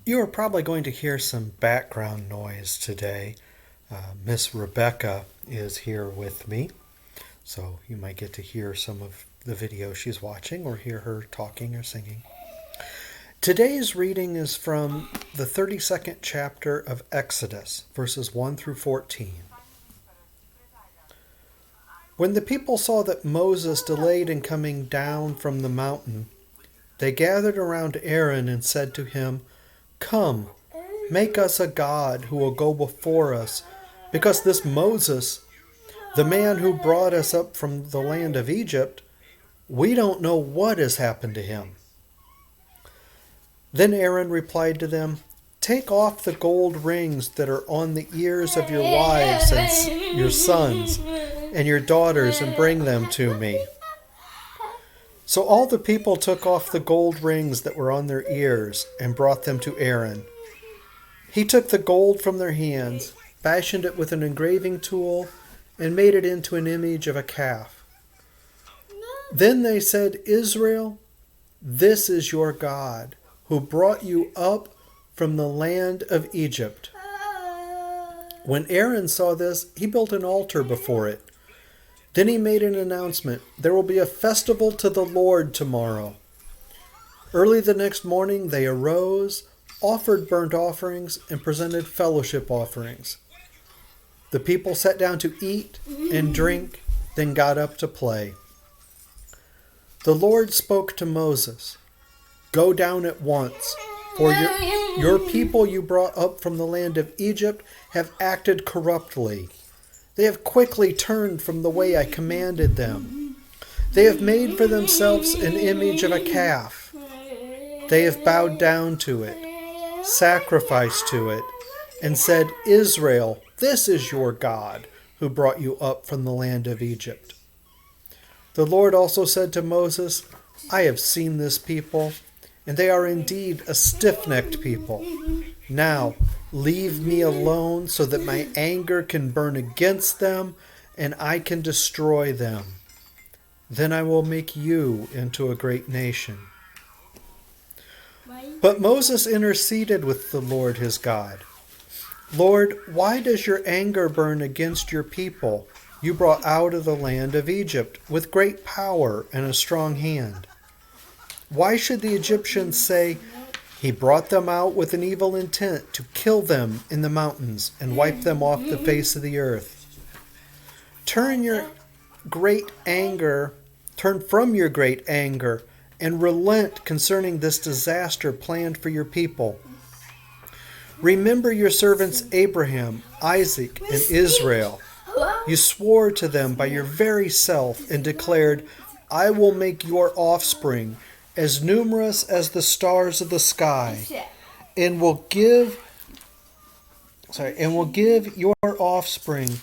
You are probably going to hear some background noise today. Miss Rebecca is here with me, so you might get to hear some of the video she's watching or hear her talking or singing. Today's reading is from the 32nd chapter of Exodus, verses 1 through 14. When the people saw that Moses delayed in coming down from the mountain, they gathered around Aaron and said to him, "Come, make us a god who will go before us, because this Moses, the man who brought us up from the land of Egypt, we don't know what has happened to him." Then Aaron replied to them, "Take off the gold rings that are on the ears of your wives and your sons and your daughters and bring them to me." So all the people took off the gold rings that were on their ears and brought them to Aaron. He took the gold from their hands, fashioned it with an engraving tool, and made it into an image of a calf. Then they said, "Israel, this is your God, who brought you up from the land of Egypt." When Aaron saw this, he built an altar before it. Then he made an announcement, "There will be a festival to the Lord tomorrow." Early the next morning they arose, offered burnt offerings, and presented fellowship offerings. The people sat down to eat and drink, then got up to play. The Lord spoke to Moses, "Go down at once, for your people you brought up from the land of Egypt have acted corruptly. They have quickly turned from the way I commanded them. They have made for themselves an image of a calf. They have bowed down to it, sacrificed to it, and said, 'Israel, this is your God, who brought you up from the land of Egypt.'" The Lord also said to Moses, "I have seen this people, and they are indeed a stiff-necked people. Now, leave me alone so that my anger can burn against them and I can destroy them. Then I will make you into a great nation." But Moses interceded with the Lord his God. "Lord, why does your anger burn against your people you brought out of the land of Egypt with great power and a strong hand? Why should the Egyptians say, 'He brought them out with an evil intent to kill them in the mountains and wipe them off the face of the earth'? Turn from your great anger and relent concerning this disaster planned for your people. Remember your servants Abraham, Isaac, and Israel. You swore to them by your very self and declared, 'I will make your offspring as numerous as the stars of the sky, and will give your offspring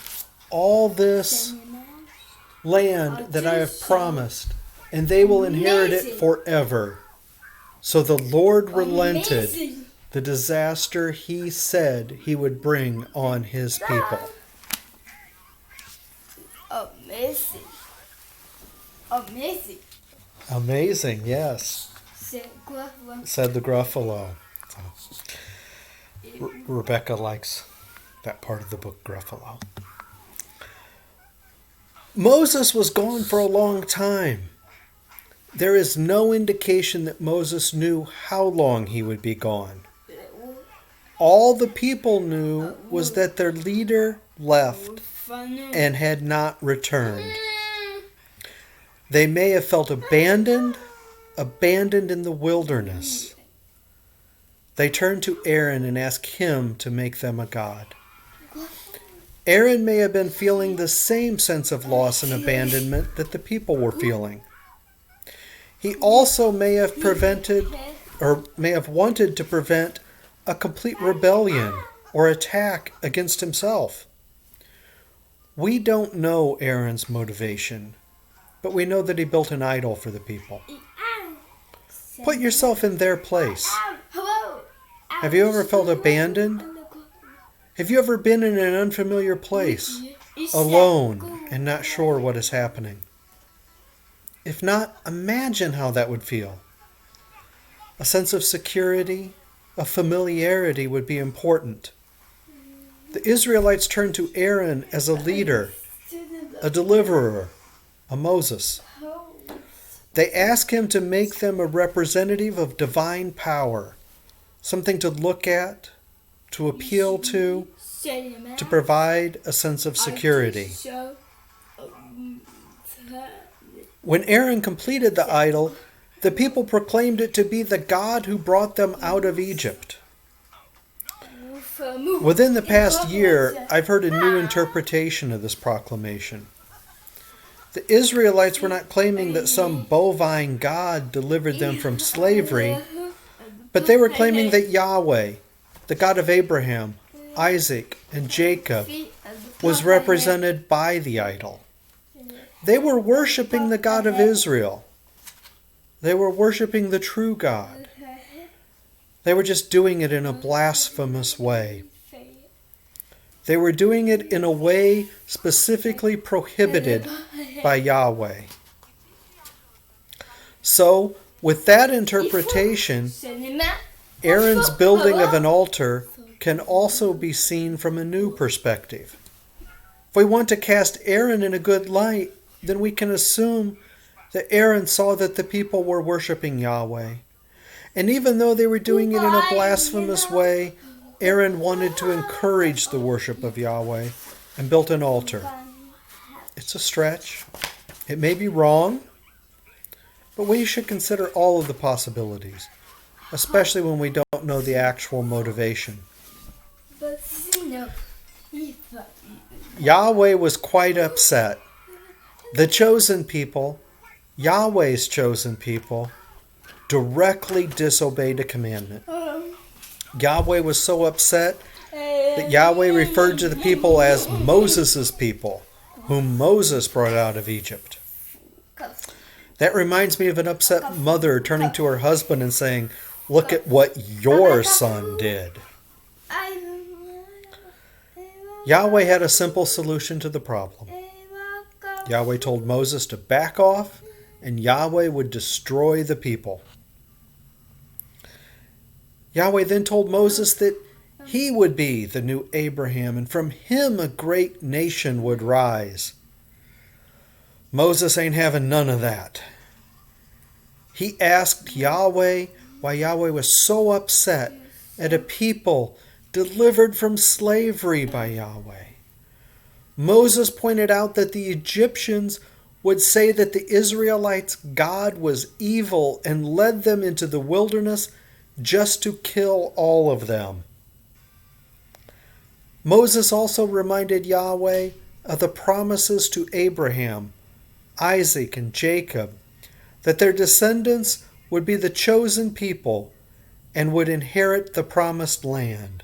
all this land that I have promised, and they will inherit it forever.' So the Lord relented the disaster he said he would bring on his people." Amazing. Amazing. Amazing, yes, said the Gruffalo. So, Rebecca likes that part of the book, Gruffalo. Moses was gone for a long time. There is no indication that Moses knew how long he would be gone. All the people knew was that their leader left and had not returned. They may have felt abandoned in the wilderness. They turned to Aaron and asked him to make them a god. Aaron may have been feeling the same sense of loss and abandonment that the people were feeling. He also may have wanted to prevent a complete rebellion or attack against himself. We don't know Aaron's motivation, but we know that he built an idol for the people. Put yourself in their place. Have you ever felt abandoned? Have you ever been in an unfamiliar place, alone and not sure what is happening? If not, imagine how that would feel. A sense of security, of familiarity would be important. The Israelites turned to Aaron as a leader, a deliverer, a Moses. They asked him to make them a representative of divine power, something to look at, to appeal to provide a sense of security. When Aaron completed the idol, the people proclaimed it to be the God who brought them out of Egypt. Within the past year, I've heard a new interpretation of this proclamation. The Israelites were not claiming that some bovine god delivered them from slavery, but they were claiming that Yahweh, the God of Abraham, Isaac, and Jacob, was represented by the idol. They were worshiping the God of Israel. They were worshiping the true God. They were just doing it in a blasphemous way. They were doing it in a way specifically prohibited by Yahweh. So, with that interpretation, Aaron's building of an altar can also be seen from a new perspective. If we want to cast Aaron in a good light, then we can assume that Aaron saw that the people were worshiping Yahweh. And even though they were doing it in a blasphemous way, Aaron wanted to encourage the worship of Yahweh and built an altar. It's a stretch. It may be wrong, but we should consider all of the possibilities, especially when we don't know the actual motivation. Yahweh was quite upset. The chosen people, Yahweh's chosen people, directly disobeyed a commandment. Yahweh was so upset that Yahweh referred to the people as Moses' people, whom Moses brought out of Egypt. That reminds me of an upset mother turning to her husband and saying, "Look at what your son did." Yahweh had a simple solution to the problem. Yahweh told Moses to back off, and Yahweh would destroy the people. Yahweh then told Moses that he would be the new Abraham, and from him a great nation would rise. Moses ain't having none of that. He asked Yahweh why Yahweh was so upset at a people delivered from slavery by Yahweh. Moses pointed out that the Egyptians would say that the Israelites' God was evil and led them into the wilderness just to kill all of them. Moses also reminded Yahweh of the promises to Abraham, Isaac, and Jacob, that their descendants would be the chosen people and would inherit the promised land.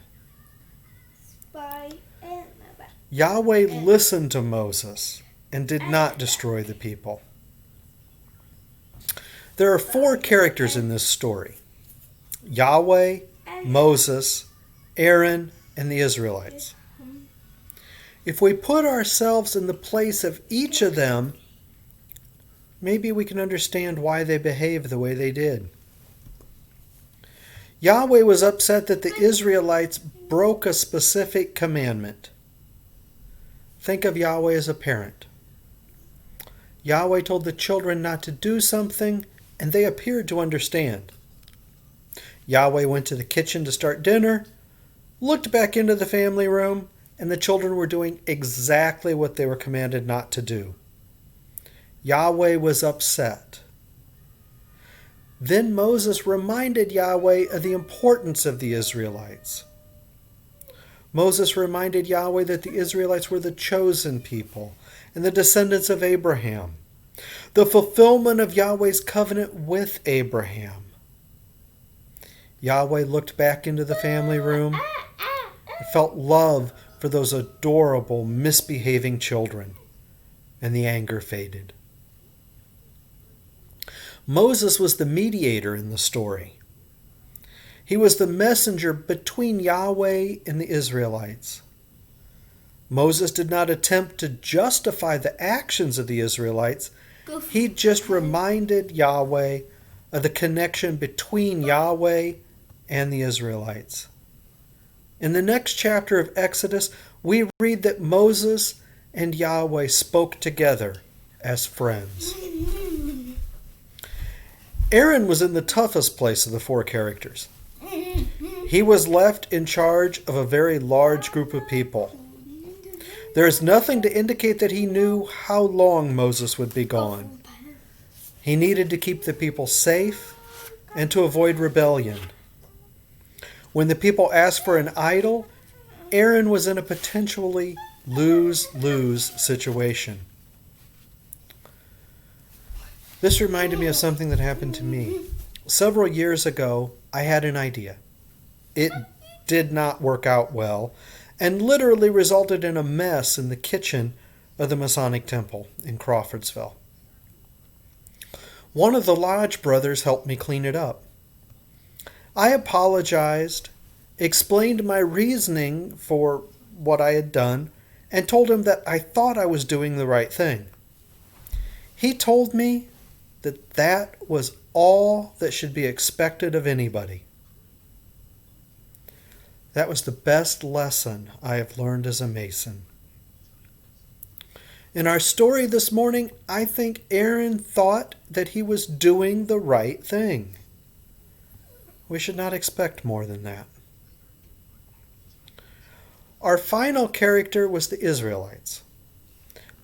Yahweh listened to Moses and did not destroy the people. There are 4 characters in this story: Yahweh, Moses, Aaron, and the Israelites. If we put ourselves in the place of each of them, maybe we can understand why they behaved the way they did. Yahweh was upset that the Israelites broke a specific commandment. Think of Yahweh as a parent. Yahweh told the children not to do something, and they appeared to understand. Yahweh went to the kitchen to start dinner, looked back into the family room, and the children were doing exactly what they were commanded not to do. Yahweh was upset. Then Moses reminded Yahweh of the importance of the Israelites. Moses reminded Yahweh that the Israelites were the chosen people and the descendants of Abraham, the fulfillment of Yahweh's covenant with Abraham. Yahweh looked back into the family room and felt love for those adorable, misbehaving children, and the anger faded. Moses was the mediator in the story. He was the messenger between Yahweh and the Israelites. Moses did not attempt to justify the actions of the Israelites. He just reminded Yahweh of the connection between Yahweh and the Israelites. In the next chapter of Exodus, we read that Moses and Yahweh spoke together as friends. Aaron was in the toughest place of the four characters. He was left in charge of a very large group of people. There is nothing to indicate that he knew how long Moses would be gone. He needed to keep the people safe and to avoid rebellion. When the people asked for an idol, Aaron was in a potentially lose-lose situation. This reminded me of something that happened to me. Several years ago, I had an idea. It did not work out well and literally resulted in a mess in the kitchen of the Masonic Temple in Crawfordsville. One of the lodge brothers helped me clean it up. I apologized, explained my reasoning for what I had done, and told him that I thought I was doing the right thing. He told me that that was all that should be expected of anybody. That was the best lesson I have learned as a Mason. In our story this morning, I think Aaron thought that he was doing the right thing. We should not expect more than that. Our final character was the Israelites.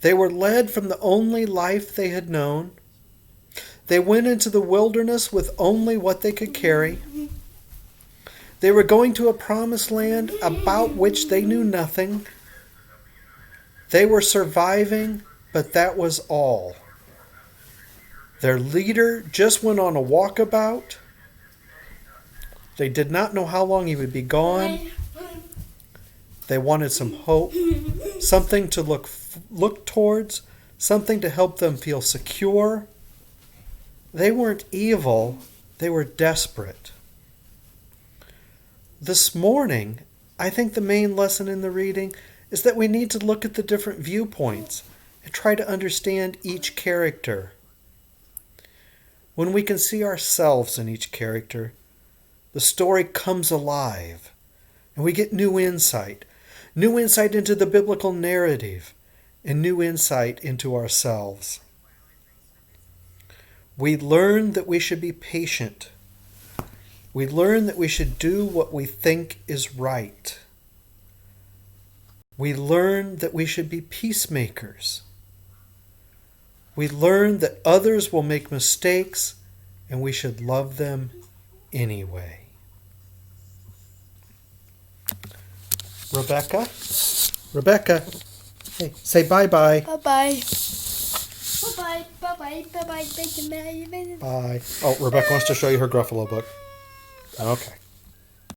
They were led from the only life they had known. They went into the wilderness with only what they could carry. They were going to a promised land about which they knew nothing. They were surviving, but that was all. Their leader just went on a walkabout. They did not know how long he would be gone. They wanted some hope, something to look towards, something to help them feel secure. They weren't evil, they were desperate. This morning, I think the main lesson in the reading is that we need to look at the different viewpoints and try to understand each character. When we can see ourselves in each character, the story comes alive and we get new insight into the biblical narrative, and new insight into ourselves. We learn that we should be patient. We learn that we should do what we think is right. We learn that we should be peacemakers. We learn that others will make mistakes and we should love them anyway. Rebecca, hey, say bye-bye. Bye-bye. Bye-bye. Bye-bye. Bye-bye. Bye-bye. Bye. Oh, Rebecca wants to show you her Gruffalo book. Okay.